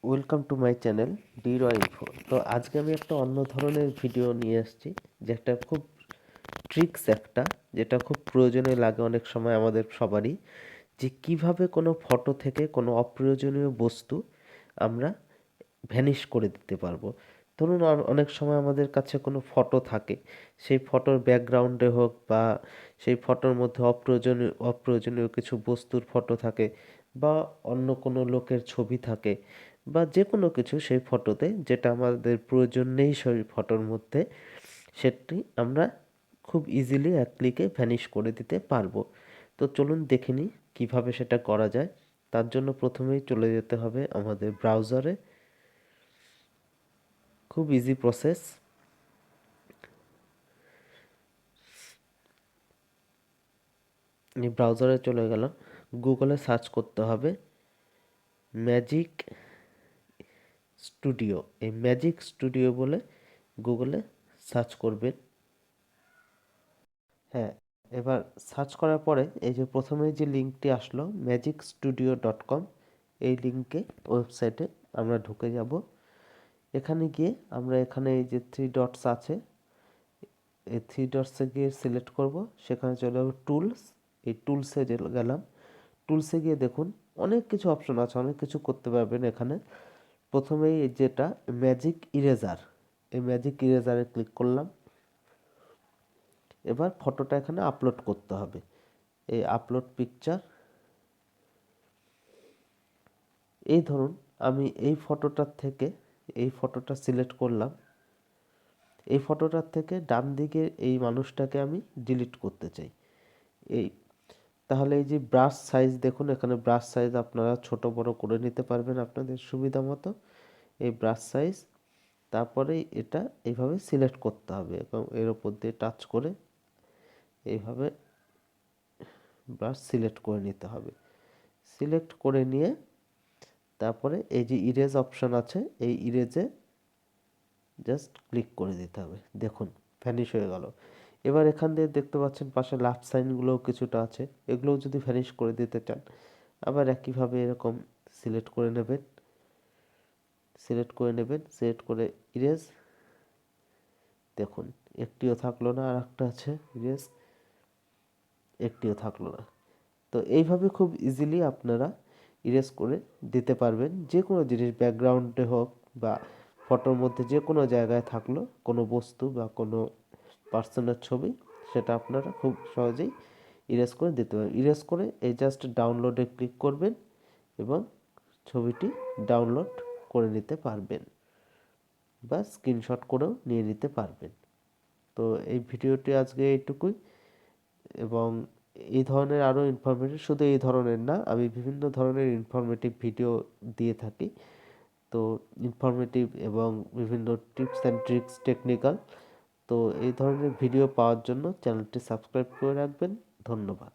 Welcome to my channel ডিরো ইনফো। তো আজকে আমি একটা অন্য ধরনের ভিডিও নিয়ে এসেছি, যে একটা খুব ট্রিক্স একটা, যেটা খুব প্রয়োজনীয় লাগে অনেক সময় আমাদের সবারই, যে কিভাবে কোনো ফটো থেকে কোনো অপ্রয়োজনীয় বস্তু আমরা ভ্যানিশ করে দিতে পারবো। ধরুন অনেক সময় আমাদের কাছে কোনো ফটো থাকে, সেই ফটোর ব্যাকগ্রাউন্ডে হোক বা সেই ফটোর মধ্যে অপ্রয়োজনীয় কিছু বস্তুর ফটো থাকে, বা অন্য কোনো লোকের ছবি থাকে, বা যে কোনো কিছু সেই ফটোতে যেটা আমাদের প্রয়োজন নেই সেই ফটোর মধ্যে, সেটি আমরা খুব ইজিলি এক ক্লিকে ভ্যানিশ করে দিতে পারবো। তো চলুন দেখে নিই কীভাবে সেটা করা যায়। তার জন্য প্রথমেই চলে যেতে হবে আমাদের ব্রাউজারে। খুব ইজি প্রসেস। এই ব্রাউজারে চলে গেলাম, গুগলে সার্চ করতে হবে ম্যাজিক স্টুডিও। এই ম্যাজিক স্টুডিও বলে গুগলে সার্চ করবেন। হ্যাঁ, এবার সার্চ করার পরে এই যে প্রথমে যে লিঙ্কটি আসলো magicstudio.com, এই লিঙ্কে ওয়েবসাইটে আমরা ঢুকে যাব। এখানে গিয়ে আমরা এখানে এই যে থ্রি ডটস আছে, এই থ্রি ডটসে গিয়ে সিলেক্ট করব, সেখানে চলে যাবো টুলস। এই টুলসে গেলাম। টুলসে গিয়ে দেখুন অনেক কিছু অপশন আছে, অনেক কিছু করতে পারবেন এখানে। প্রথমেই যেটা ম্যাজিক ইরেজার, এই ম্যাজিক ইরেজারে ক্লিক করলাম। এবার ফটোটা এখানে আপলোড করতে হবে, এই আপলোড পিকচার। এই ধরুন আমি এই ফটোটার থেকে এই ফটোটা সিলেক্ট করলাম। এই ফটোটার থেকে ডান দিকে এই মানুষটাকে আমি ডিলিট করতে চাই। এই তাহলে এই যে ব্রাশ সাইজ দেখুন, এখানে ব্রাশ সাইজ আপনারা ছোট বড় করে নিতে পারবেন আপনাদের সুবিধা মতো। এই ব্রাশ সাইজ, তারপরে এটা এইভাবে সিলেক্ট করতে হবে এবং এর উপর দিয়ে টাচ করে এইভাবে ব্রাশ সিলেক্ট করে নিতে হবে। সিলেক্ট করে নিয়ে তারপরে এই যে ইরেজ অপশন আছে, এই ইরেজে জাস্ট ক্লিক করে দিতে হবে। দেখুন ভ্যানিশ হয়ে গেল। এবার এখান দিয়ে দেখতে পাচ্ছেন পাশে লাভ সাইনগুলোও কিছুটা আছে, এগুলোও যদি ভ্যানিশ করে দিতে চান আবার একইভাবে এরকম সিলেক্ট করে নেবেন। সিলেক্ট করে ইরেজ, দেখুন একটিও থাকলো না, আর একটা আছে ইরেজ, একটিও থাকলো না। তো এইভাবে খুব ইজিলি আপনারা ইরেজ করে দিতে পারবেন যে কোনো জিনিস, ব্যাকগ্রাউন্ডে হোক বা ফটোর মধ্যে যে কোনো জায়গায় থাকলো কোনো বস্তু বা কোনো পার্সনের ছবি, সেটা আপনারা খুব সহজেই ইরেজ করে দিতে পারবেন। ইরেজ করে এই জাস্ট ডাউনলোডে ক্লিক করবেন এবং ছবিটি ডাউনলোড করে নিতে পারবেন বা স্ক্রিনশট করেও নিয়ে নিতে পারবেন। তো এই ভিডিওটি আজকে এইটুকুই, এবং এই ধরনের আরও ইনফরমেটিভ, শুধু এই ধরনের না, আমি বিভিন্ন ধরনের ইনফরমেটিভ ভিডিও দিয়ে থাকি। তো ইনফরমেটিভ এবং বিভিন্ন টিপস অ্যান্ড ট্রিক্স, টেকনিক্যাল, তো এই ধরনের ভিডিও পাওয়ার জন্য চ্যানেলটি সাবস্ক্রাইব করে রাখবেন। ধন্যবাদ।